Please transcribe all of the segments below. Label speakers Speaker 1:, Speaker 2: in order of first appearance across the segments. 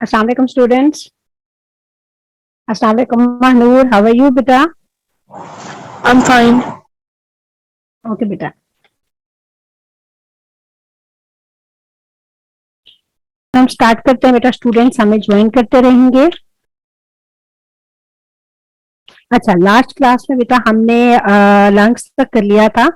Speaker 1: अस्सलाम वालेकुम स्टूडेंट्स। अस्सलाम वालेकुम महनूर, हाउ आर यू बेटा?
Speaker 2: I'm fine.
Speaker 1: ओके बेटा, हम स्टार्ट करते हैं बेटा। स्टूडेंट्स हमें ज्वाइन करते रहेंगे। अच्छा, लास्ट क्लास में बेटा हमने लंग्स तक कर लिया था,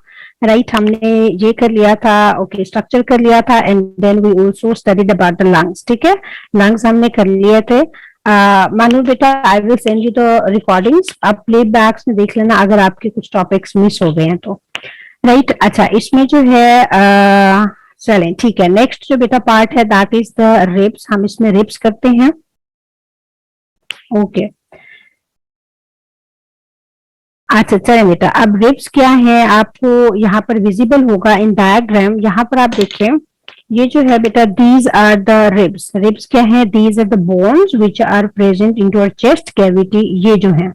Speaker 1: राइट? हमने ये कर लिया था, ओके, स्ट्रक्चर कर लिया था and then we also studied about the lungs. ठीक है, लंग्स हमने कर लिए थे। मानू बेटा, I will send you the recordings, आप प्ले बैक्स में देख लेना अगर आपके कुछ टॉपिक्स मिस हो गए हैं तो, राइट? अच्छा, इसमें जो है चलें, ठीक है। नेक्स्ट जो बेटा पार्ट है दैट इज द रिब्स, हम इसमें रिब्स करते हैं। ओके, अच्छा चलें बेटा, अब रिब्स क्या है आपको यहाँ पर विजिबल होगा इन डायग्राम। यहाँ पर आप देखें, ये जो है बेटा, these are the ribs. Ribs क्या है? These are the bones which are present in your chest cavity, ये जो है,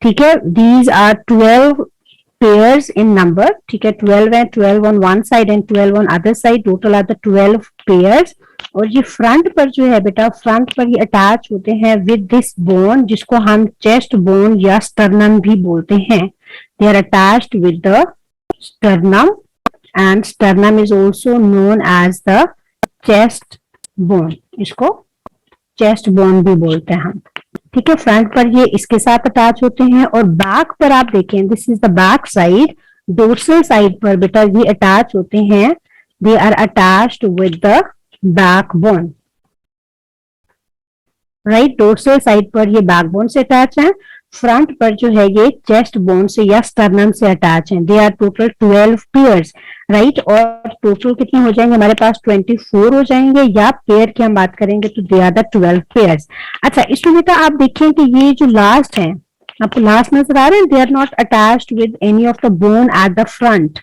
Speaker 1: ठीक है। These are 12 pairs in number, ठीक है। 12 है, 12 on one side and 12 on other side, total are the 12 pairs. और ये फ्रंट पर जो है बेटा, फ्रंट पर ये अटैच होते हैं विद दिस बोन, जिसको हम चेस्ट बोन या स्टर्नम भी बोलते हैं। They are attached with the sternum and sternum is also known as the chest bone, इसको चेस्ट बोन भी बोलते हैं हम, ठीक है। फ्रंट पर ये इसके साथ अटैच होते हैं और बैक पर आप देखें, this is the back side, dorsal side पर बेटा ये अटैच होते हैं। They are attached with the back bone, right? Dorsal side पर ये बैक बोन से अटैच है, फ्रंट पर जो है ये चेस्ट बोन से या स्टर्नम से अटैच है। They are total 12 pairs, right? और टोटल कितने हो जाएंगे हमारे पास? 24 हो जाएंगे, या पेयर की हम बात करेंगे तो दे आर द 12 पेयर्स। अच्छा, इसमें बेटा आप देखें कि ये जो लास्ट है, आपको लास्ट नजर आ रहे हैं, they are not attached with any of the bone at the front,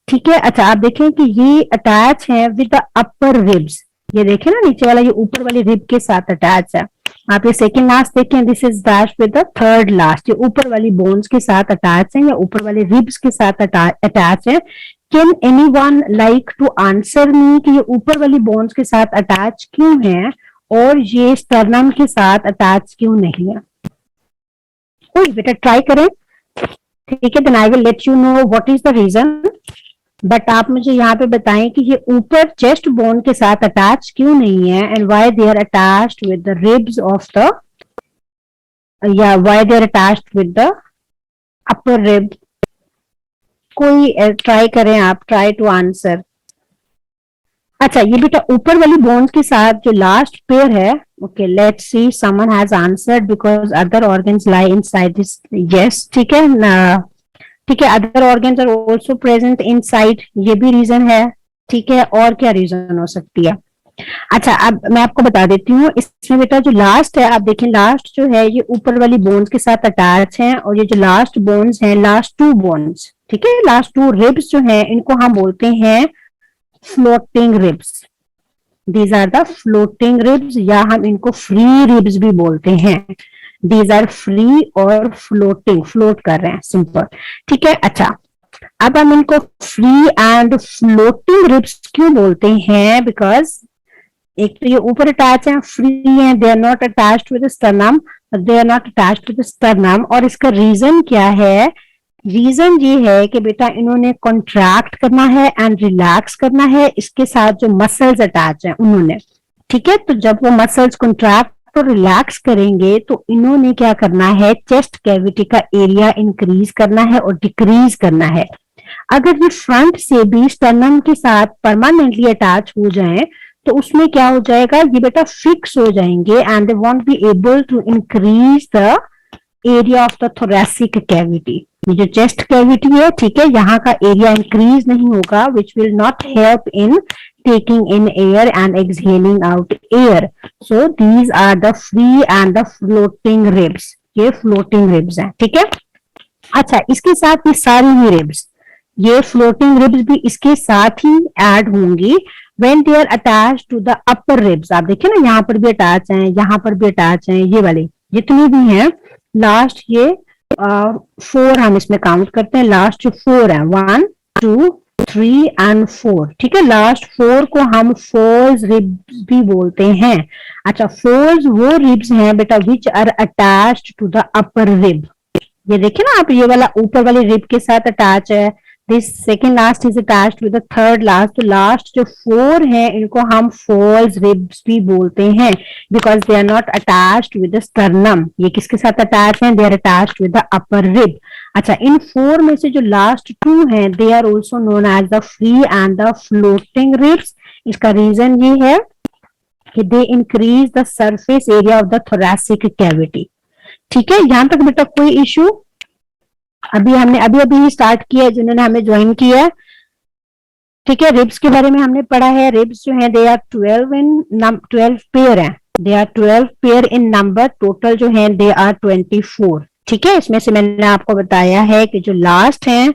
Speaker 1: ठीक है। अच्छा, आप देखें कि ये अटैच है विद द अपर रिब्स, ये देखें ना, नीचे वाला ये ऊपर वाली रिब के साथ अटैच है। आप ये सेकंड लास्ट देखें, this is dash with the third last, ये ऊपर वाली बोन्स के साथ अटैच है या ऊपर वाले रिब्स के साथ अटैच है। Can anyone like to answer me कि ये ऊपर वाली बोन्स के साथ अटैच क्यों है और ये स्टर्नम के साथ अटैच क्यों नहीं है? कोई बेटा ट्राई करें, ठीक है। Then I will let you know what is the reason, but आप मुझे यहाँ पे बताएं कि ये ऊपर चेस्ट बोन के साथ अटैच क्यों नहीं है and why they are attached with the ribs of the, या why they are attached with the upper rib. कोई ट्राई करें, आप ट्राई टू आंसर। अच्छा, ये बेटा ऊपर वाली बोन्स के साथ जो लास्ट पेयर है, okay, let's see someone has answered because other organs lie inside this, yes, ठीक है ना, ठीक है। Other organs are also present inside, ये भी रीजन है, ठीक है। और क्या रीजन हो सकती है? अच्छा, अब मैं आपको बता देती हूँ, इसमें बेटा जो लास्ट है, आप देखें लास्ट जो है ये ऊपर वाली बोन्स के साथ अटैच है, और ये जो लास्ट बोन्स हैं, लास्ट टू बोन्स, ठीक है, लास्ट टू रिब्स जो है, इनको हम बोलते हैं floating ribs. These are the floating ribs, या हम इनको फ्री रिब्स भी बोलते हैं। दीज आर फ्री और फ्लोटिंग, फ्लोट कर रहे हैं, सिंपल, ठीक है। अच्छा, अब हम इनको फ्री एंड फ्लोटिंग रिब्स क्यों बोलते हैं? बिकॉज एक तो ये ऊपर अटैच है, फ्री है, they are not attached with sternum, they are not attached with sternum. और इसका रीजन क्या है? रीजन ये है कि बेटा इन्होंने कॉन्ट्रैक्ट करना है एंड रिलैक्स करना है, इसके साथ जो मसल्स अटैच हैं उन्होंने, ठीक है। तो जब वो मसल्स कॉन्ट्रैक्ट तो रिलैक्स करेंगे तो इन्होंने क्या करना है? चेस्ट कैविटी का एरिया इंक्रीज करना है और डिक्रीज करना है। अगर ये फ्रंट से भी स्टर्नम के साथ परमानेंटली अटैच हो जाएं तो उसमें क्या हो जाएगा? ये बेटा फिक्स हो जाएंगे and they won't be able to increase the area of the thoracic cavity. ये जो चेस्ट कैविटी है, ठीक है, यहाँ का एरिया इंक्रीज नहीं होगा, which will not help in taking in air and exhaling out air. So these are the free and the floating ribs, ये फ्लोटिंग रिब्स हैं, ठीक है। अच्छा, इसके साथ ये सारी ही रिब्स, ये फ्लोटिंग रिब्स भी इसके साथ ही ऐड होंगी when they are attached to the upper ribs। आप देखिए ना, यहाँ पर भी अटैच हैं, यहाँ पर भी अटैच हैं, ये वाले जितनी भी हैं, लास्ट ये 4 हम इसमें काउंट करते हैं, लास्ट जो 4 है, 1 2 3 एंड 4, ठीक है। लास्ट 4 को हम फोल्स रिब्स भी बोलते हैं। अच्छा, फोल्स वो रिब्स हैं बेटा which are attached to the upper rib. ये देखिए ना आप, ये वाला ऊपर वाली रिब के साथ अटैच है। This second last is attached with the third last. तो लास्ट जो 4 है इनको हम फॉल्स रिब्स भी बोलते हैं because they are not attached with the sternum. ये किसके साथ अटैच है? They are attached with the upper rib. अच्छा, इन 4 में से जो लास्ट 2 हैं they are also known as the free and the floating ribs. इसका रीजन ये है कि they increase the surface area of the thoracic cavity. ठीक है, यहां तक बेटा कोई इशू? अभी हमने अभी ही स्टार्ट किया है जिन्होंने हमें ज्वाइन किया है। ठीक है, रिब्स के बारे में हमने पढ़ा है। रिब्स जो है दे आर 12 पेयर है। They are 12 pair in number. Total जो है दे आर 24। ठीक है, इसमें से मैंने आपको बताया है कि जो लास्ट हैं,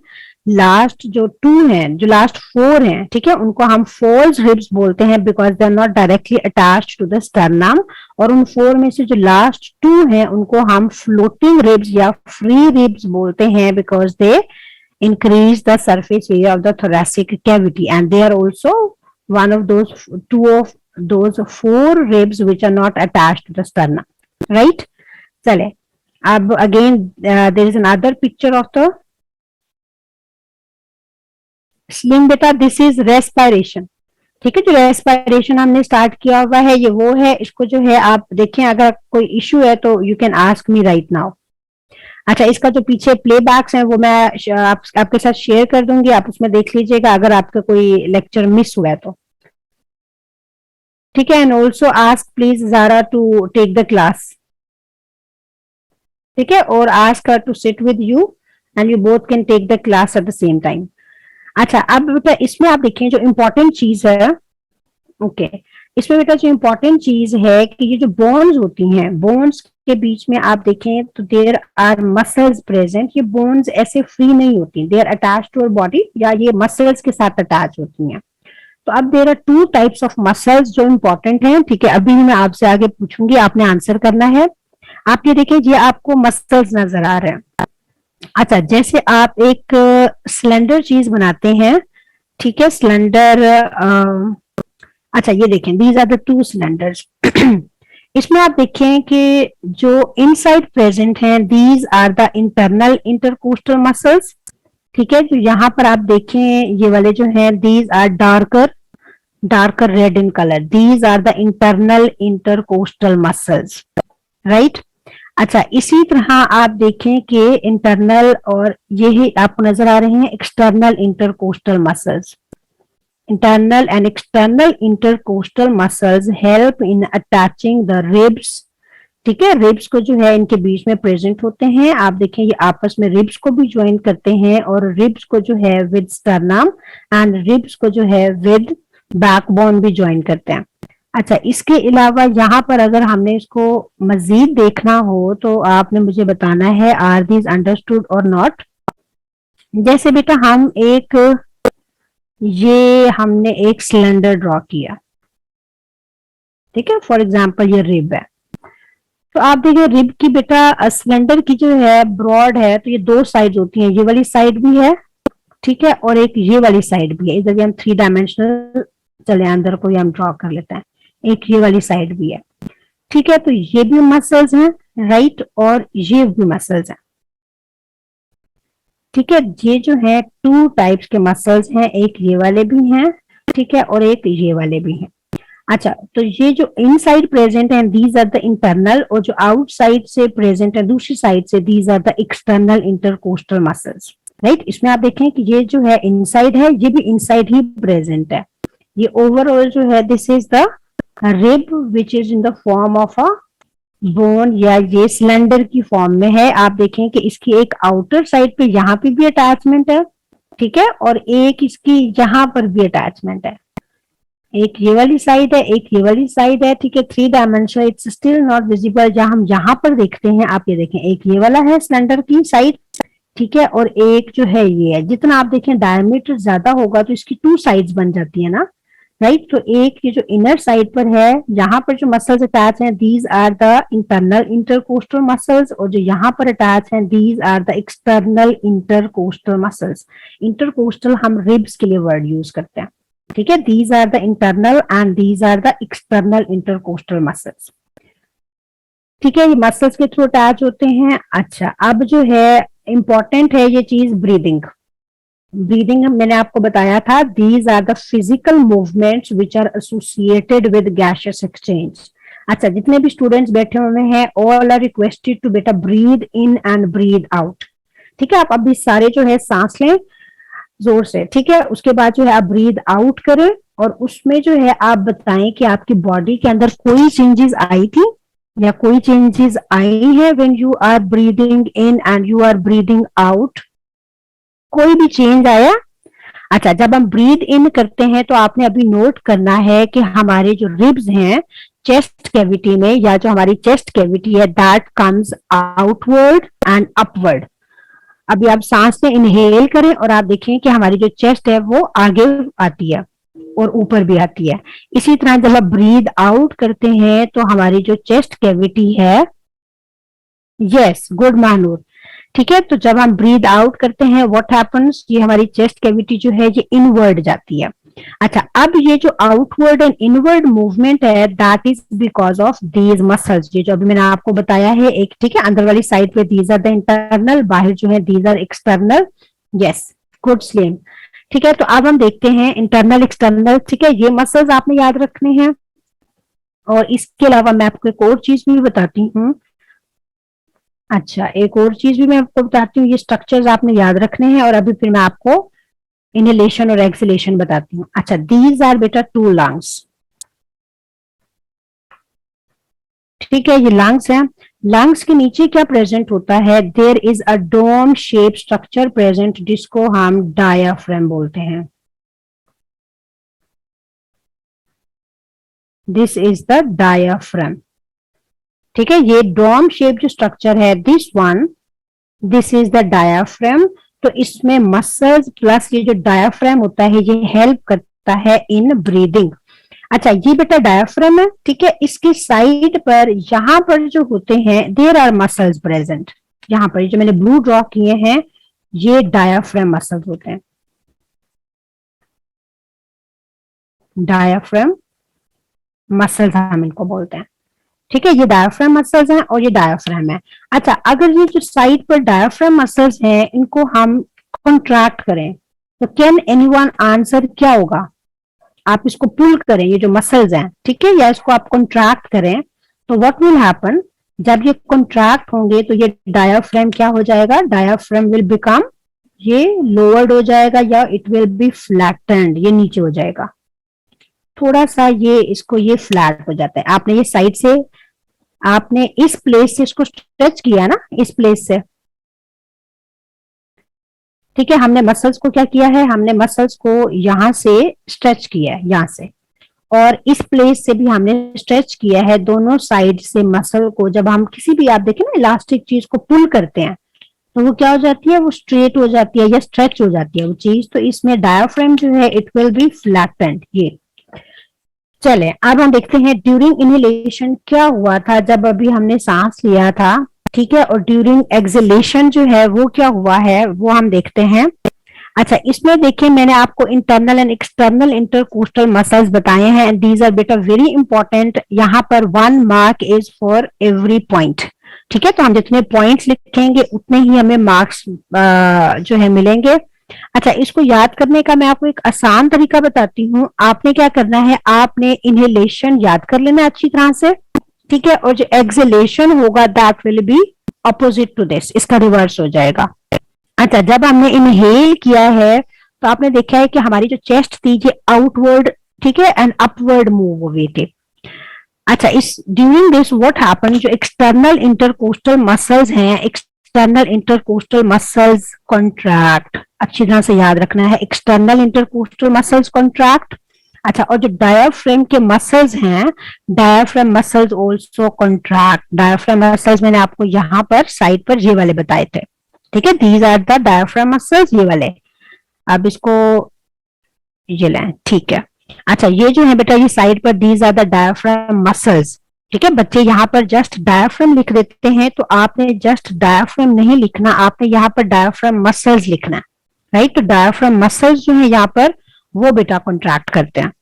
Speaker 1: लास्ट जो 2 हैं, जो लास्ट 4 हैं, ठीक है, उनको हम फॉल्स रिब्स बोलते हैं because they are not directly attached to the sternum. और उन 4 में से जो लास्ट 2 हैं उनको हम फ्लोटिंग रिब्स या फ्री रिब्स बोलते हैं because they increase the surface area of the thoracic cavity and they are also one of those 2 of those 4 ribs which are not attached to the sternum, right? चले, अब again there is another picture of the sling बेटा। this is respiration। ठीक है, जो respiration हमने start किया हुआ है ये वो है। इसको जो है आप देखें, अगर कोई इश्यू है तो you can ask me right now. अच्छा, इसका जो पीछे प्लेबैक्स हैं वो मैं आपके साथ शेयर कर दूंगी, आप उसमें देख लीजिएगा अगर आपका कोई लेक्चर मिस हुआ है तो। ठीक है, and also ask please Zara to take the class. ठीक है, और ask her to sit with you and you both can take the class at the same time. अच्छा, अब बेटा इसमें आप देखें जो इम्पोर्टेंट चीज है, ओके, इसमें बेटा जो इम्पोर्टेंट चीज है कि ये जो बोन्स होती हैं, बोन्स के बीच में आप देखें तो देयर आर मसल्स प्रेजेंट। ये बोन्स ऐसे फ्री नहीं होती, they are attach to our body या ये मसल्स के साथ अटैच होती हैं। तो अब there are 2 types of muscles जो इम्पोर्टेंट हैं। ठीक है, अभी मैं आपसे आगे पूछूंगी, आपने आंसर करना है। आप ये देखिए, ये आपको मसल्स नजर आ रहे हैं। अच्छा, जैसे आप एक सिलेंडर चीज बनाते हैं, ठीक है, सिलेंडर, अच्छा ये देखें, दीज आर द 2 सिलेंडर्स। इसमें आप देखें कि जो इनसाइड प्रेजेंट हैं these are the internal intercostal muscles. ठीक है, जो यहाँ पर आप देखें ये वाले जो हैं these are darker red in colour. These are the internal intercostal muscles, right. अच्छा, इसी तरह आप देखें कि इंटरनल और यही आपको नजर आ रहे हैं external intercostal muscles. Internal and external intercostal muscles help in attaching the ribs। ठीक है, रिब्स को जो है इनके बीच में प्रेजेंट होते हैं। आप देखें ये आपस में रिब्स को भी ज्वाइन करते हैं और रिब्स को जो है विद स्टर्नम एंड रिब्स को जो है विद बैकबोन भी ज्वाइन करते हैं। अच्छा, इसके अलावा यहाँ पर अगर हमने इसको मजीद देखना हो तो आपने मुझे बताना है आर दीज अंडरस्टूड और नॉट। जैसे बेटा हम हमने एक सिलेंडर ड्रॉ किया, ठीक है, फॉर एग्जांपल ये रिब है। तो आप देखिए रिब की बेटा सिलेंडर की जो है ब्रॉड है, तो ये 2 साइड होती हैं, ये वाली साइड भी है, ठीक है, और एक ये वाली साइड भी है। इधर भी हम 3 डायमेंशनल, चले अंदर को हम ड्रॉ कर लेते हैं, एक ये वाली साइड भी है, ठीक है। तो ये भी मसल्स हैं, राइट, और ये भी मसल्स हैं, ठीक है। ये जो है 2 टाइप्स के मसल्स हैं, एक ये वाले भी हैं, ठीक है, और एक ये वाले भी हैं। अच्छा, तो ये जो इनसाइड प्रेजेंट है दीज आर द इंटरनल, और जो आउटसाइड से प्रेजेंट है दूसरी साइड से these are the external intercostal muscles, right. इसमें आप देखें कि ये जो है इनसाइड है, ये भी इनसाइड ही प्रेजेंट है। ये ओवरऑल जो है this is the rib which is in the form of a bone, या ये सिलेंडर की फॉर्म में है। आप देखें कि इसकी एक आउटर साइड पे यहाँ पे भी अटैचमेंट है, ठीक है, और एक इसकी यहाँ पर भी अटैचमेंट है। एक ये वाली साइड है, एक ये वाली साइड है, ठीक है। 3 dimension, it's still not visible. जहां हम यहाँ पर देखते हैं, आप ये देखें, एक ये वाला है सिलेंडर की साइड, ठीक है, और एक जो है ये है। जितना आप देखें डायमीटर ज्यादा होगा तो इसकी 2 साइड्स बन जाती है ना, राइट। तो एक ये जो इनर साइड पर है, यहाँ पर जो मसल्स अटैच हैं, these are the internal intercostal muscles, और जो यहाँ पर अटैच हैं, these are the external intercostal muscles. Intercostal हम रिब्स के लिए वर्ड यूज करते हैं, ठीक है। These are the internal and these are the external intercostal muscles, ठीक है। ये मसल्स के थ्रू अटैच होते हैं। अच्छा, अब जो है इंपॉर्टेंट है ये चीज, ब्रीदिंग। ब्रीदिंग मैंने आपको बताया था, these are the physical movements which are associated with gaseous exchange. अच्छा, जितने भी स्टूडेंट्स बैठे हुए हैं, ऑल आर रिक्वेस्टेड टू बेटा breathe in and breathe out, ठीक है। आप अभी सारे जो है सांस लें जोर से, ठीक है। उसके बाद जो है आप ब्रीद आउट करें, और उसमें जो है आप बताएं कि आपकी बॉडी के अंदर कोई चेंजेस आई थी या कोई चेंजेस आई है when you are breathing in and you are breathing out, कोई भी चेंज आया। अच्छा, जब हम ब्रीद इन करते हैं तो आपने अभी नोट करना है कि हमारे जो रिब्स हैं चेस्ट कैविटी में, या जो हमारी चेस्ट कैविटी है, that comes outward and upward. अभी आप सांस में इनहेल करें और आप देखें कि हमारी जो चेस्ट है वो आगे आती है और ऊपर भी आती है। इसी तरह जब आप ब्रीद आउट करते हैं तो हमारी जो चेस्ट कैविटी है, यस गुड महानूर, ठीक है। तो जब हम ब्रीद आउट करते हैं व्हाट हैपेंस, ये हमारी चेस्ट कैविटी जो है ये इनवर्ड जाती है। अच्छा, अब ये जो आउटवर्ड एंड इनवर्ड मूवमेंट है, that is because of these muscles, ये जो अभी मैंने आपको बताया है एक, ठीक है। अंदर वाली साइड पे दीज आर द इंटरनल, बाहर जो है these are external, yes good slim, ठीक है। तो अब हम देखते हैं इंटरनल एक्सटर्नल, ठीक है। ये मसल्स आपने याद रखने हैं, और इसके अलावा मैं आपको एक और चीज भी बताती हूँ। अच्छा, एक और चीज भी मैं आपको बताती हूँ, ये स्ट्रक्चर्स आपने याद रखने हैं, और अभी फिर मैं आपको इनहेलेशन और एक्सहेलेशन बताती हूँ। अच्छा, दीज आर बेटा टू लंग्स, ठीक है। ये लंग्स हैं। लंग्स के नीचे क्या प्रेजेंट होता है, there is a dome shape structure present, जिसको हम डायाफ्राम बोलते हैं। दिस इज द डायाफ्राम, ठीक है। ये डोम शेप जो स्ट्रक्चर है, दिस इज द डायाफ्राम। तो इसमें मसल्स प्लस ये जो डायाफ्राम होता है ये हेल्प करता है इन ब्रीदिंग। अच्छा, ये बेटा डायाफ्राम है, ठीक है। इसकी साइड पर यहाँ पर जो होते हैं, देयर आर मसल्स प्रेजेंट। यहाँ पर जो मैंने ब्लू ड्रॉ किए हैं ये डायाफ्राम मसल्स होते हैं, डायाफ्राम मसल्स हम इनको बोलते हैं, ठीक है। ये डायाफ्राम मसल्स हैं और ये डायाफ्राम है। अच्छा, अगर ये जो साइड पर डायाफ्राम मसल्स हैं इनको हम कॉन्ट्रैक्ट करें तो कैन एनीवन आंसर क्या होगा? आप इसको पुल करें, ये जो मसल्स हैं, ठीक है, या इसको आप कॉन्ट्रैक्ट करें तो व्हाट विल हैपन, जब ये कॉन्ट्रैक्ट होंगे तो ये डायाफ्राम क्या हो जाएगा, डायाफ्राम विल बिकम, ये लोअर्ड हो जाएगा या इट विल बी फ्लैटेंड, ये नीचे हो जाएगा थोड़ा सा, ये इसको ये फ्लैट हो जाता है। आपने ये साइड से, आपने इस प्लेस से इसको स्ट्रेच किया ना, इस प्लेस से, ठीक है। हमने मसल्स को क्या किया है, हमने मसल्स को यहां से स्ट्रेच किया है, यहां से, और इस प्लेस से भी हमने स्ट्रेच किया है, दोनों साइड से मसल को। जब हम किसी भी, आप देखें ना, इलास्टिक चीज को पुल करते हैं तो वो क्या हो जाती है, वो स्ट्रेट हो जाती है या स्ट्रेच हो जाती है वो चीज। तो इसमें डायाफ्राम जो है इट विल बी फ्लैटेंड। ये चले, अब हम देखते हैं ड्यूरिंग इनहेलेशन क्या हुआ था जब अभी हमने सांस लिया था, ठीक है, और ड्यूरिंग एक्सहेलेशन जो है वो क्या हुआ है वो हम देखते हैं। अच्छा, इसमें देखिए मैंने आपको internal and external intercostal muscles बताए हैं, एंड दीज आर बेटा वेरी इंपॉर्टेंट। यहाँ पर 1 mark is for every point, ठीक है। तो हम जितने पॉइंट्स लिखेंगे उतने ही हमें मार्क्स जो है मिलेंगे। अच्छा, इसको याद करने का मैं आपको एक आसान तरीका बताती हूँ। आपने क्या करना है, आपने इनहेलेशन याद कर लेना अच्छी तरह से, ठीक है, और जो एक्सहेलेशन होगा that will be opposite to this, इसका रिवर्स हो जाएगा। अच्छा, जब हमने इनहेल किया है तो आपने देखा है कि हमारी जो चेस्ट थी ये आउटवर्ड, ठीक है, एंड अपवर्ड मूव हो गई थी। अच्छा, इस ड्यूरिंग दिस व्हाट हैपन, जो एक्सटर्नल इंटरकोस्टल मसल्स हैं, एक्सटर्नल इंटरकोस्टल मसल्स कॉन्ट्रैक्ट, अच्छी तरह से याद रखना है, एक्सटर्नल इंटरकोस्टल मसल्स कॉन्ट्रैक्ट। अच्छा, और जो डायाफ्राम के मसल्स हैं, diaphragm muscles also contract. Diaphragm muscles मैंने आपको यहाँ पर साइड पर ये वाले बताए थे, ठीक है, these are the diaphragm muscles, ये वाले। अब इसको ये लें, ठीक है। अच्छा, ये जो है बेटा, ये साइड पर these are the diaphragm muscles. ठीक है बच्चे, यहाँ पर जस्ट डायफ्राम लिख देते हैं, तो आपने जस्ट डायफ्राम नहीं लिखना, आपने यहाँ पर डायफ्राम मसल्स लिखना है, राइट। तो डायफ्राम मसल्स जो है यहाँ पर, वो बेटा कॉन्ट्रैक्ट करते हैं।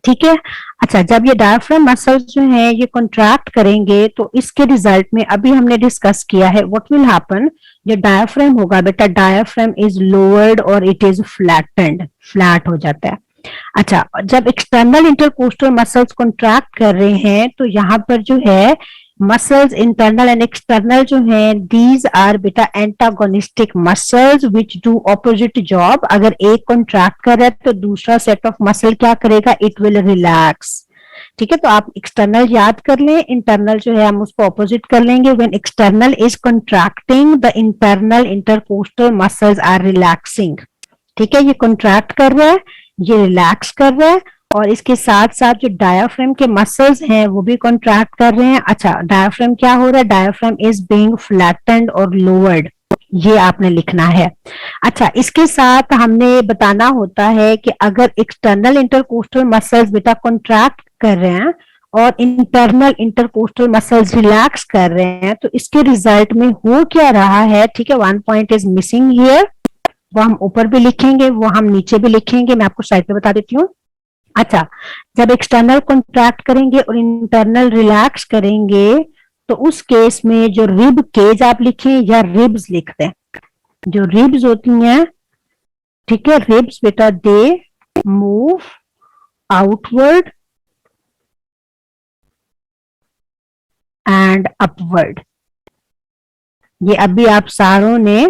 Speaker 1: ठीक है। अच्छा, जब ये डायफ्राम मसल्स जो है ये कॉन्ट्रैक्ट करेंगे, तो इसके रिजल्ट में अभी हमने डिस्कस किया है व्हाट विल हैपन। जो डायफ्राम होगा बेटा, डायफ्राम इज लोअर्ड और इट इज फ्लैटेंड, फ्लैट हो जाता है। अच्छा, जब एक्सटर्नल इंटरकोस्टल मसल्स कॉन्ट्रैक्ट कर रहे हैं, तो यहाँ पर जो है मसल्स इंटरनल एंड एक्सटर्नल जो है, दीज आर बेटा antagonistic muscles which do opposite job. अगर एक कॉन्ट्रैक्ट कर रहा है तो दूसरा सेट ऑफ मसल क्या करेगा, इट विल रिलैक्स। ठीक है, तो आप एक्सटर्नल याद कर लें, इंटरनल जो है हम उसको ऑपोजिट कर लेंगे। When external is contracting, the internal intercostal muscles are relaxing. ठीक है, ये कॉन्ट्रैक्ट कर रहा है, ये रिलैक्स कर रहा है, और इसके साथ साथ जो डायाफ्राम के मसल्स हैं वो भी कॉन्ट्रैक्ट कर रहे हैं। अच्छा, डायाफ्राम क्या हो रहा है, डायाफ्राम इज बीइंग फ्लैटेंड और लोअर्ड, ये आपने लिखना है। अच्छा, इसके साथ हमने बताना होता है कि अगर एक्सटर्नल इंटरकोस्टल मसल्स बेटा कॉन्ट्रैक्ट कर रहे हैं और इंटरनल इंटरकोस्टल मसल्स रिलैक्स कर रहे हैं, तो इसके रिजल्ट में हो क्या रहा है। ठीक है, one point is missing here, वो हम ऊपर भी लिखेंगे, वो हम नीचे भी लिखेंगे, मैं आपको साइड पे बता देती हूँ। अच्छा, जब एक्सटर्नल कॉन्ट्रैक्ट करेंगे और इंटरनल रिलैक्स करेंगे, तो उस केस में जो रिब केज आप लिखें या रिब्स लिख दें, जो रिब्स होती हैं, ठीक है, रिब्स बेटा they move outward and upward. ये अभी आप सारों ने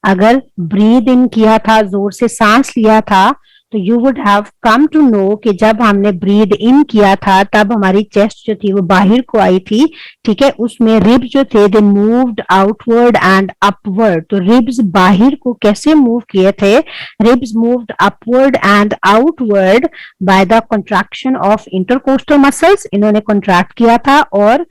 Speaker 1: अगर ब्रीद इन किया था, जोर से सांस लिया था, तो you would have come to know कि जब हमने ब्रीद इन किया था तब हमारी चेस्ट जो थी वो बाहर को आई थी। ठीक है, उसमें रिब्स जो थे they moved outward and upward. तो रिब्स बाहर को कैसे मूव किए थे, ribs moved upward and outward by the contraction of intercostal muscles, इन्होंने कॉन्ट्रैक्ट किया था, और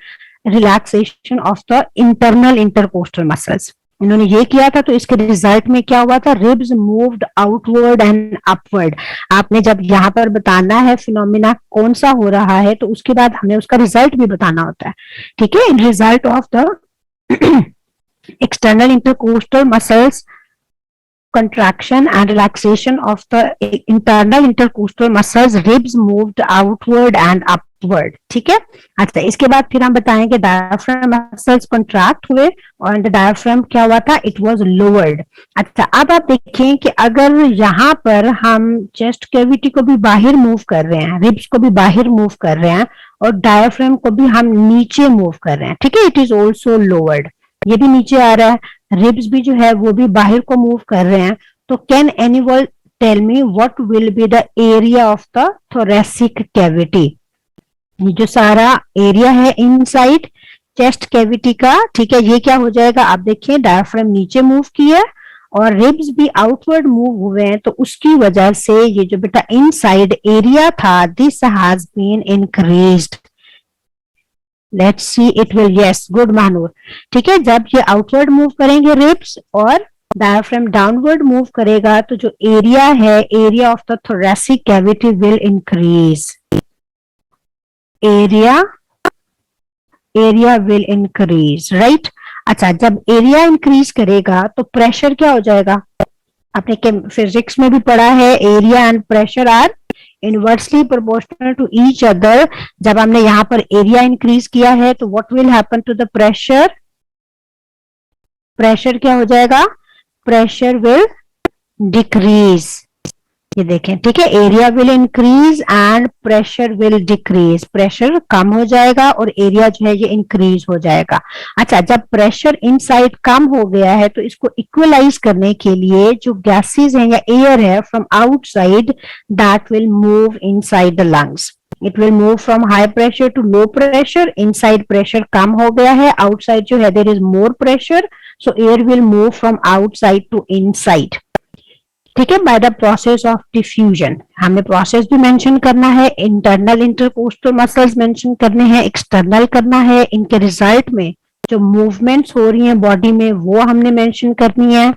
Speaker 1: relaxation of the internal intercostal muscles, इन्होंने ये किया था। तो इसके रिजल्ट में क्या हुआ था, ribs moved outward and upward. आपने जब यहाँ पर बताना है फिनोमिना कौन सा हो रहा है, तो उसके बाद हमें उसका रिजल्ट भी बताना होता है। ठीक है, इन result of the external intercostal muscles contraction and relaxation of the internal intercostal muscles, ribs moved outward and upward. ठीक है। अच्छा, इसके बाद फिर हम बताएंगे डायफ्राम मसल्स कॉन्ट्रैक्ट हुए और डायफ्राम क्या हुआ था, इट वाज लोअर्ड। अच्छा, अब आप देखें कि अगर यहाँ पर हम चेस्ट कैविटी को भी बाहर मूव कर रहे हैं, रिब्स को भी बाहर मूव कर रहे हैं, और डायफ्राम को भी हम नीचे मूव कर रहे हैं, ठीक है, इट इज ऑल्सो लोअर्ड, ये भी नीचे आ रहा है, रिब्स भी जो है वो भी बाहर को मूव कर रहे हैं। तो can anyone tell me what will be the area of the thoracic cavity. ये जो सारा एरिया है इनसाइड चेस्ट कैविटी का, ठीक है, ये क्या हो जाएगा, आप देखिए डायफ्राम नीचे मूव किया और रिब्स भी आउटवर्ड मूव हुए हैं, तो उसकी वजह से ये जो बेटा इनसाइड एरिया था, this has been increased. Let's see it will, yes, good Mahnoor. ठीक है, जब ये आउटवर्ड मूव करेंगे रिब्स और डायफ्राम डाउनवर्ड मूव करेगा, तो जो एरिया है, area of the thoracic cavity will increase, area will increase, right. अच्छा, जब एरिया इंक्रीज करेगा तो प्रेशर क्या हो जाएगा, आपने फिजिक्स में भी पढ़ा है, area and pressure are inversely proportional to each other. जब हमने यहाँ पर एरिया इंक्रीज किया है, तो what will happen to the pressure, pressure क्या हो जाएगा, प्रेशर विल डिक्रीज। ये देखें, ठीक है, area will increase and pressure will decrease, pressure कम हो जाएगा और एरिया जो है ये इंक्रीज हो जाएगा। अच्छा, जब प्रेशर इनसाइड कम हो गया है, तो इसको इक्वलाइज करने के लिए जो गैसेस हैं या एयर है from outside, that will move inside the lungs, it will move from high pressure to low pressure. Inside pressure कम हो गया है, आउटसाइड जो है there is more pressure, so air will move from outside to inside. ठीक है, by the process of diffusion, हमें process भी मेंशन करना है, इंटरनल इंटरकोस्टल मसल्स मेंशन करने हैं, एक्सटर्नल करना है, इनके रिजल्ट में जो मूवमेंट्स हो रही हैं बॉडी में वो हमने मेंशन करनी है।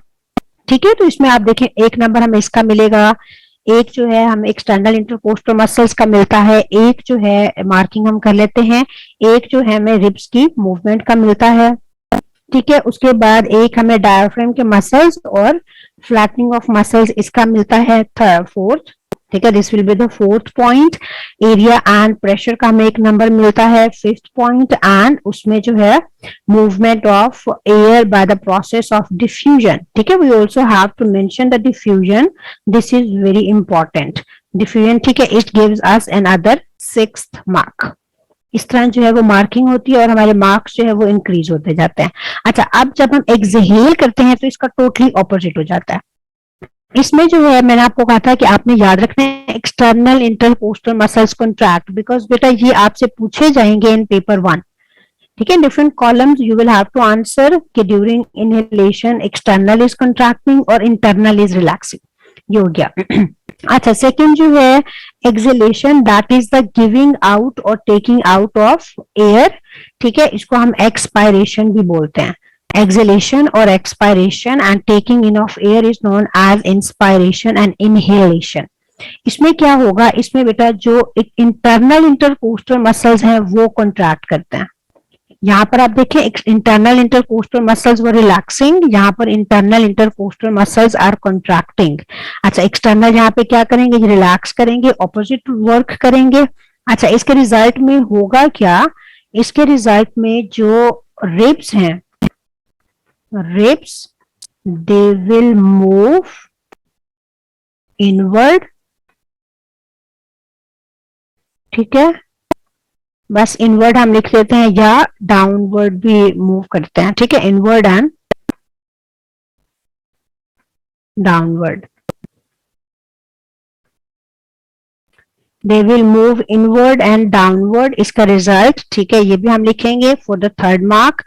Speaker 1: ठीक है, तो इसमें आप देखें, एक नंबर हमें इसका मिलेगा, एक जो है हमें एक्सटर्नल इंटरकोस्टल मसल्स का मिलता है, एक जो है मार्किंग हम कर लेते हैं, एक जो है हमें रिब्स की मूवमेंट का मिलता है, ठीक है। उसके बाद एक हमें डायफ्राम के मसल्स और फ्लैटनिंग ऑफ मसल्स इसका मिलता है फोर्थ, ठीक है। This will be the fourth point. Area and pressure का हमें एक नंबर मिलता है, फिफ्थ पॉइंट, एंड उसमें जो है movement of air by the process of diffusion, ठीक है। We also have to mention the diffusion, this is very important. Diffusion, ठीक है, it gives us another sixth mark. इस तरह जो है वो मार्किंग होती है और हमारे मार्क्स जो है वो इंक्रीज होते जाते हैं। अच्छा, अब जब हम एक्सहेल करते हैं तो इसका टोटली ऑपोजिट हो जाता है। इसमें जो है मैंने आपको कहा था कि आपने याद रखना है external intercostal muscles contract, because बेटा ये आपसे पूछे जाएंगे इन पेपर 1, ठीक है। Different columns you will have to answer कि during inhalation external is contracting और इंटरनल इज रिलैक्सिंग, ये हो गया। अच्छा, सेकंड जो है exhalation, that is the giving out और टेकिंग आउट ऑफ एयर, ठीक है। इसको हम एक्सपायरेशन भी बोलते हैं। एक्सहेलेशन और expiration and taking in of air is known as inspiration and inhalation. इसमें क्या होगा, इसमें बेटा जो इंटरनल इंटरकोस्टल मसल्स हैं वो कॉन्ट्रैक्ट करते हैं। यहाँ पर आप देखें internal intercostal muscles were relaxing, यहाँ पर internal intercostal muscles are contracting. अच्छा, एक्सटर्नल यहाँ पे क्या करेंगे, रिलैक्स करेंगे, ऑपोजिट वर्क करेंगे। अच्छा, इसके रिजल्ट में होगा क्या, इसके रिजल्ट में जो रिब्स हैं, ribs they will move inward, ठीक है। बस इनवर्ड हम लिख लेते हैं या डाउनवर्ड भी मूव करते हैं, ठीक है, inward and downward. They will move inward and downward, इसका रिजल्ट, ठीक है, ये भी हम लिखेंगे for the third mark.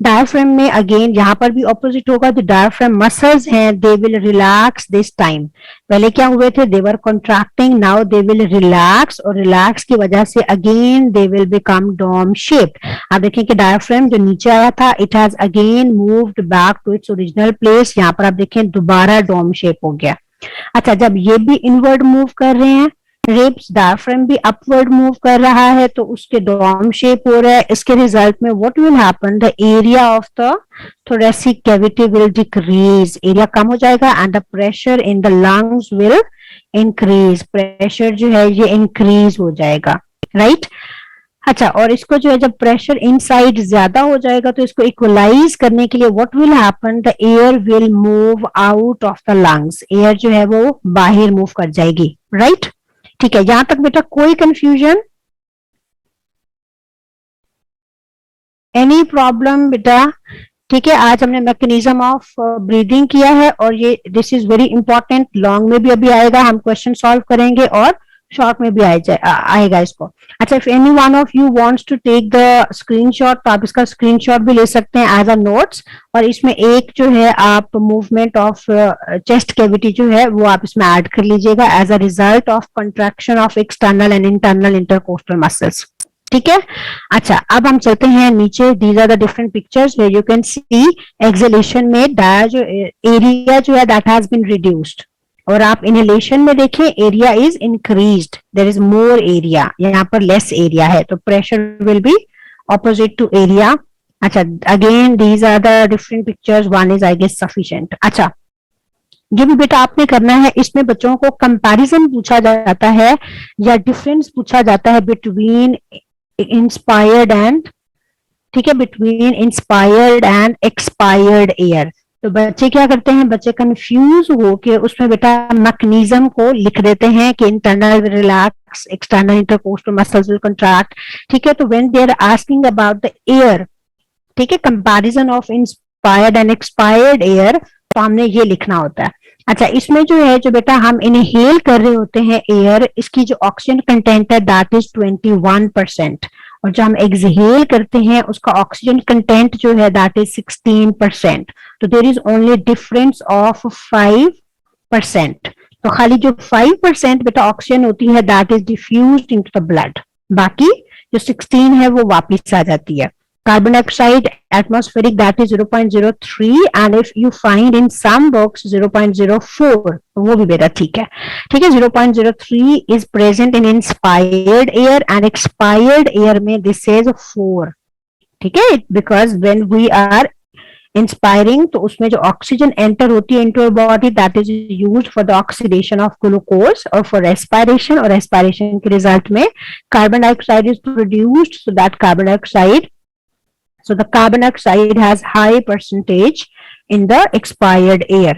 Speaker 1: Diaphragm में अगेन यहाँ पर भी ऑपोजिट होगा, जो डायफ्राम मसल्स हैं they will relax this time. पहले क्या हुए थे, they were contracting, now they will relax, और रिलैक्स की वजह से again they will become dome shape. आप देखें कि डायफ्राम जो नीचे आया था it has again moved back to its original place, यहाँ पर आप देखें दोबारा डोम शेप हो गया। अच्छा, जब ये भी इनवर्ड मूव कर रहे हैं, रिब्स डायफ्राम भी अपवर्ड मूव कर रहा है तो उसके डोम शेप हो रहा है, इसके रिजल्ट में what will happen, the area of the thoracic cavity will decrease, area कम हो जाएगा, and the pressure in the lungs will increase, pressure जो है ये इंक्रीज हो जाएगा, राइट। अच्छा, और इसको जो है जब प्रेशर इनसाइड ज्यादा हो जाएगा तो इसको इक्वलाइज करने के लिए what will happen, the air will move out of the lungs, air जो है वो बाहर मूव कर जाएगी, राइट। ठीक है, यहां तक बेटा कोई कंफ्यूजन, एनी प्रॉब्लम बेटा? ठीक है, आज हमने मैकेनिज्म ऑफ ब्रीदिंग किया है और ये this is very important, long में भी अभी आएगा, हम क्वेश्चन सॉल्व करेंगे और शॉर्ट में भी आएगा इसको। अच्छा, if any one of you wants to take the screenshot तो आप इसका स्क्रीनशॉट भी ले सकते हैं एज अ नोट्स, और इसमें एक जो है आप मूवमेंट ऑफ चेस्ट कैविटी जो है वो आप इसमें ऐड कर लीजिएगा as a result of contraction of external and internal intercostal muscles. ठीक है, अच्छा अब हम चलते हैं नीचे। These are the different pictures where you can see exhalation में जो एरिया जो है दैट हैज बीन रिड्यूस्ड, और आप इनहेलेशन में देखें area is increased, there is more area, यहाँ पर लेस एरिया है, तो pressure will be opposite to area. अच्छा, again these are the different pictures, one is I guess sufficient. अच्छा, ये भी बेटा आपने करना है, इसमें बच्चों को कंपैरिजन पूछा जाता है या डिफरेंस पूछा जाता है बिटवीन इंस्पायर्ड एंड, ठीक है, between inspired and expired air. तो बच्चे क्या करते हैं, बच्चे कंफ्यूज हो के उसमें बेटा मैकेनिज्म को लिख देते हैं कि internal relax, external intercostal muscles will contract, ठीक है। तो when they are asking about the air, ठीक है, comparison of inspired and expired air, तो हमने ये लिखना होता है। अच्छा, इसमें जो है जो बेटा हम इनहेल कर रहे होते हैं एयर, इसकी जो ऑक्सीजन कंटेंट है दैट इज 21%, और जो हम एक्सहेल करते हैं उसका ऑक्सीजन कंटेंट जो है दैट इज 16%। तो there is only difference of 5%। तो खाली जो 5% बेटा ऑक्सीजन होती है that is diffused into the blood, बाकी जो 16 है वो वापिस आ जाती है। Carbon dioxide atmospheric that is 0.03 and if you find in some books 0.04 वो भी बेटा ठीक है. ठीक है, 0.03 is present in inspired air and expired air में this is 4. ठीक है, because when we are inspiring तो उसमें जो ऑक्सीजन एंटर होती है into body that is used for the oxidation of glucose और फॉर रेस्पिरेशन, और रेस्पिरेशन के रिजल्ट में carbon dioxide is produced. So that carbon dioxide, so the carbon dioxide has high percentage in the expired air.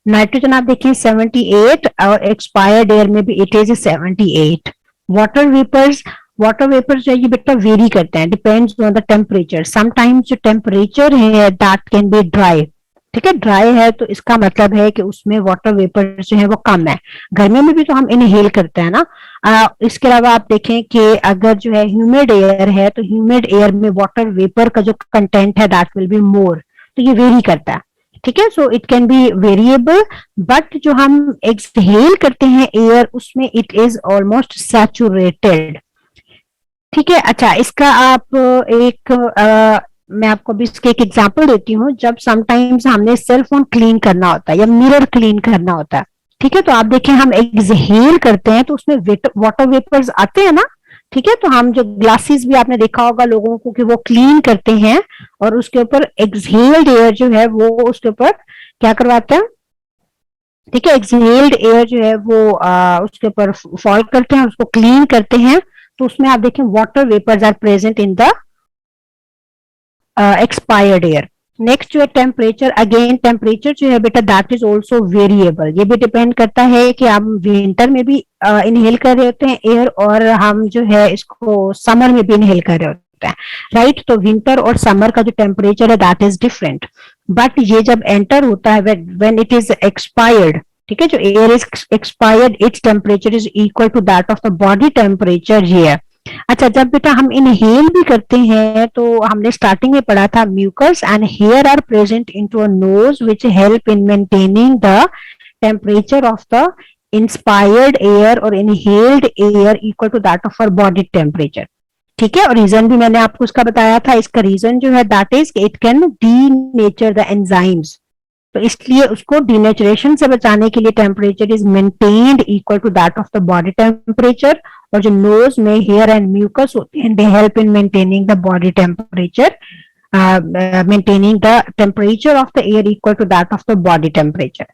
Speaker 1: Nitrogen आप देखिए 78 और expired air में भी it is 78. Water vapours जो है ये बेटा वेरी करते हैं, depends on the temperature. Sometimes जो टेम्परेचर है दैट कैन बी ड्राई. ठीक है, ड्राई है तो इसका मतलब है कि उसमें वाटर वेपर जो है वो कम है. गर्मियों में भी तो हम इनहेल करते हैं ना. इसके अलावा आप देखें कि अगर जो है ह्यूमिड एयर है तो ह्यूमिड एयर में वाटर वेपर का जो कंटेंट है दैट विल बी मोर. तो ये वेरी करता है. ठीक है, so it can be variable, but जो हम एक्सहेल करते हैं एयर उसमें इट इज ऑलमोस्ट सैचुरेटेड. ठीक है, अच्छा इसका आप मैं आपको अभी इसके एक एग्जांपल देती हूँ. जब समटाइम्स हमने सेल फोन क्लीन करना होता है या मिरर क्लीन करना होता है, ठीक है, तो आप देखें हम एक्सहेल करते हैं तो उसमें वाटर वेपर्स आते हैं ना. ठीक है, तो हम जो ग्लासेस भी आपने देखा होगा लोगों को कि वो क्लीन करते हैं और उसके ऊपर एक्सहेल्ड एयर जो है वो उसके ऊपर क्या करवाते हैं. ठीक है, एक्सहेल्ड एयर जो है वो उसके ऊपर फॉल करते हैं, उसको क्लीन करते हैं. तो उसमें आप देखें water vapours are present in the expired air. Next जो है टेम्परेचर. अगेन टेम्परेचर जो है बेटा दैट इज ऑल्सो वेरिएबल. ये भी डिपेंड करता है कि हम विंटर में भी इनहेल कर रहे होते हैं एयर और हम जो है इसको समर में भी इनहेल कर रहे होते हैं. राइट, तो विंटर और समर का जो टेम्परेचर है दैट इज डिफरेंट. बट ये जब एंटर होता है व्हेन इट इज एक्सपायर्ड, ठीक है, जो air is expired its temperature is equal to that of the body temperature here. अच्छा, जब बेटा हम इनहेल भी करते हैं तो हमने स्टार्टिंग में पढ़ा था mucus and hair are present into a nose which help in maintaining the temperature of the inspired air और inhaled air equal to that of our body temperature. ठीक है, और रीजन भी मैंने आपको उसका बताया था. इसका रीजन जो है that is it can denature the enzymes. तो इसलिए उसको डिनेचरेशन से बचाने के लिए temperature is maintained equal to that of the body temperature. और जो नोज में हेयर एंड म्यूकस होते हैं they help in maintaining the body temperature, maintaining the temperature of the air equal to that of the body temperature.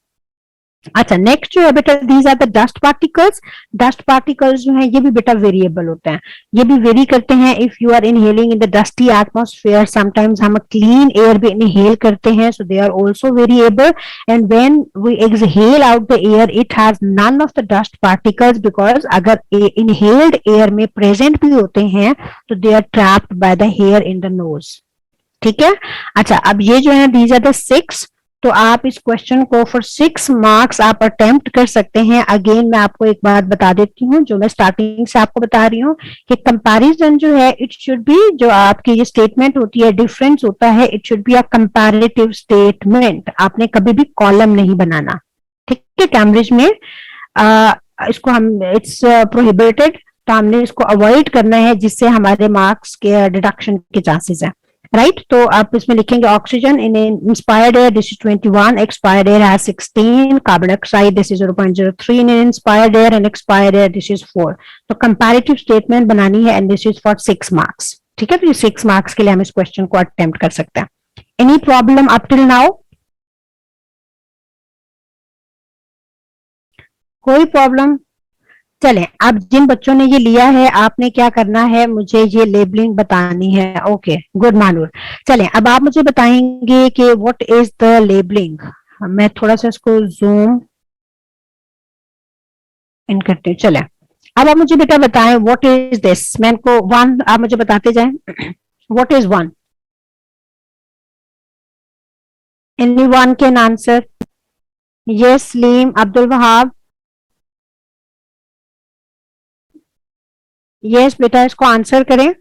Speaker 1: अच्छा, next जो है बेटा these are the dust particles. Dust particles जो है ये भी बेटा वेरिएबल होते हैं, ये भी वेरी करते हैं. If you are inhaling in the dusty atmosphere, sometimes हम क्लीन एयर भी इनहेल करते हैं, so they are also variable. And when we exhale out the air it has none of the dust particles, because अगर inhaled air में present भी होते हैं तो they are trapped by the hair in the nose. ठीक है, अच्छा अब ये जो है दीज आर द 6. तो आप इस क्वेश्चन को फॉर 6 मार्क्स आप अटेम्प्ट कर सकते हैं. अगेन मैं आपको एक बात बता देती हूँ जो मैं स्टार्टिंग से आपको बता रही हूँ कि कंपैरिजन जो है इट शुड बी, जो आपकी ये स्टेटमेंट होती है डिफरेंस होता है, it should be a comparative statement. आपने कभी भी कॉलम नहीं बनाना. ठीक है, कैम्ब्रिज में इसको हम इट्स प्रोहिबिटेड, तो हमने इसको अवॉइड करना है जिससे हमारे मार्क्स के डिडक्शन के चांसेस है. राइट, तो आप इसमें लिखेंगे oxygen in inspired air this is 21, expired air has 16, carbon dioxide this is 0.03 in inspired air and expired air this is 4. तो कंपैरेटिव स्टेटमेंट बनानी है and this is for 6 marks. ठीक है, तो ये 6 मार्क्स के लिए हम इस क्वेश्चन को अटेम्प्ट कर सकते हैं. Any problem up till now? कोई प्रॉब्लम? चलें, अब जिन बच्चों ने ये लिया है आपने क्या करना है, मुझे ये लेबलिंग बतानी है. Okay, good Manur. चलें, अब आप मुझे बताएंगे कि व्हाट इज द लेबलिंग. मैं थोड़ा सा इसको जूम इन करती हूँ. चलें, अब आप मुझे बेटा बताएं व्हाट इज दिस. मैं इनको वन आप मुझे बताते जाएं. What is one? Anyone can answer? Yes, Salim, Abdul Wahab. Yes बेटा, इसको आंसर करें.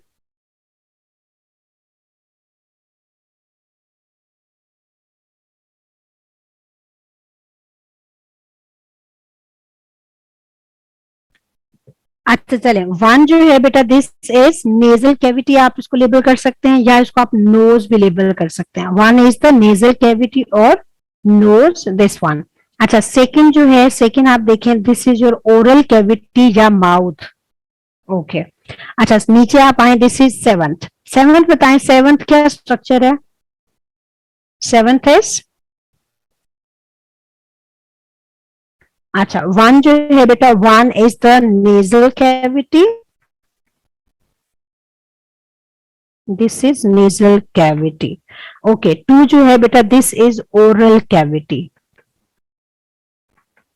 Speaker 1: अच्छा चले, वन जो है बेटा दिस इज नेजल कैविटी, आप इसको लेबल कर सकते हैं या इसको आप नोज भी लेबल कर सकते हैं. One is the nasal cavity और नोज, दिस वन. अच्छा सेकंड जो है, सेकंड आप देखें, this is your oral cavity या माउथ. ओके अच्छा नीचे आप आए, दिस इज सेवंथ. सेवंथ बताएं, सेवंथ क्या स्ट्रक्चर है? सेवंथ इज, अच्छा वन जो है बेटा, one is the nasal cavity, this is nasal cavity. Okay two जो है बेटा, this is oral cavity.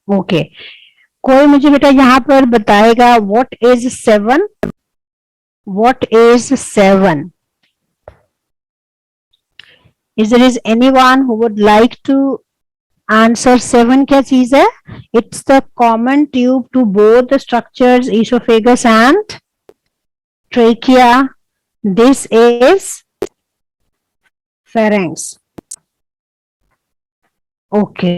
Speaker 1: Okay कोई मुझे बेटा यहाँ पर बताएगा what is seven? What is seven? Is there is anyone who would like to answer? Seven क्या चीज है? It's the common tube to both the structures esophagus and trachea. This is pharynx. Okay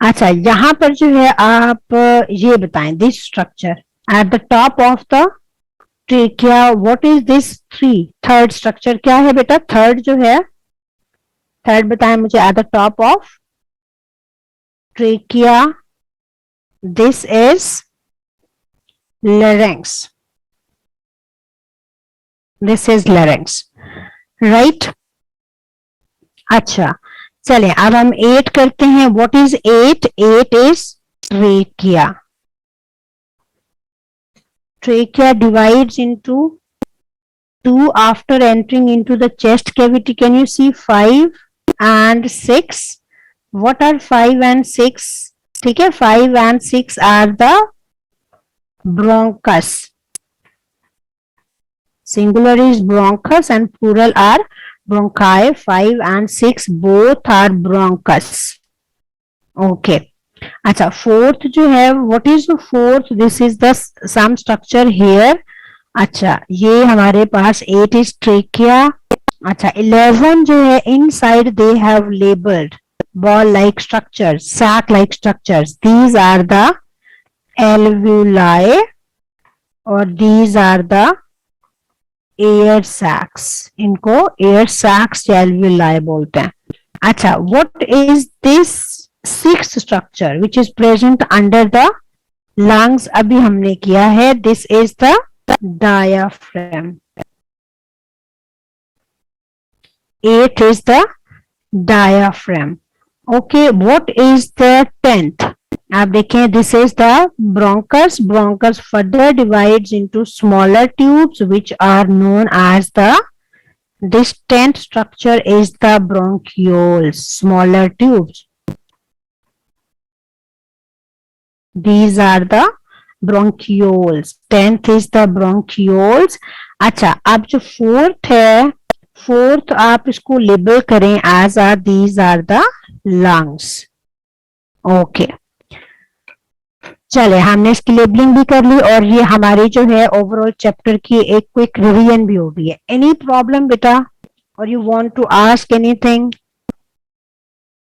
Speaker 1: अच्छा यहां पर जो है आप ये बताएं, this structure at the top of the trachea, what is this? Three, third structure क्या है बेटा? थर्ड जो है, थर्ड बताएं मुझे, at the top of trachea, this is larynx. This is larynx, right? अच्छा चले अब हम 8 करते हैं. What is 8? 8 is trachea. Trachea divides into two after entering into the chest cavity. Can you see 5 and 6? What are 5 and 6? ठीक है, 5 and 6 are the bronchus. Singular is bronchus and plural are bronchi. 5 and 6 both are bronchus. Okay. अच्छा fourth जो है, what is the fourth? This is the some structure here. अच्छा ये हमारे पास 8 is trachea. अच्छा 11 जो है, inside they have labeled ball like structures, sac like structures. These are the alveoli और these are the air sacs. इनको air sacs या alveoli बोलते हैं. अच्छा what is this sixth structure which is present under the lungs? अभी हमने किया है, this is the diaphragm. 8 is the diaphragm. Okay, what is the 10th? आप देखें, this is the bronchus. Bronchus further divides into smaller tubes which are known as the, this 10th structure is the bronchioles, smaller tubes. These are the bronchioles. 10th is the bronchioles. अच्छा अब जो fourth है, fourth आप इसको label करें as are, these are the lungs. Okay. चले हमने इसकी लेबलिंग भी कर ली और ये हमारी जो है ओवरऑल चैप्टर की एक क्विक रिवीजन भी हो गई है. एनी प्रॉब्लम बेटा, और you want to ask anything?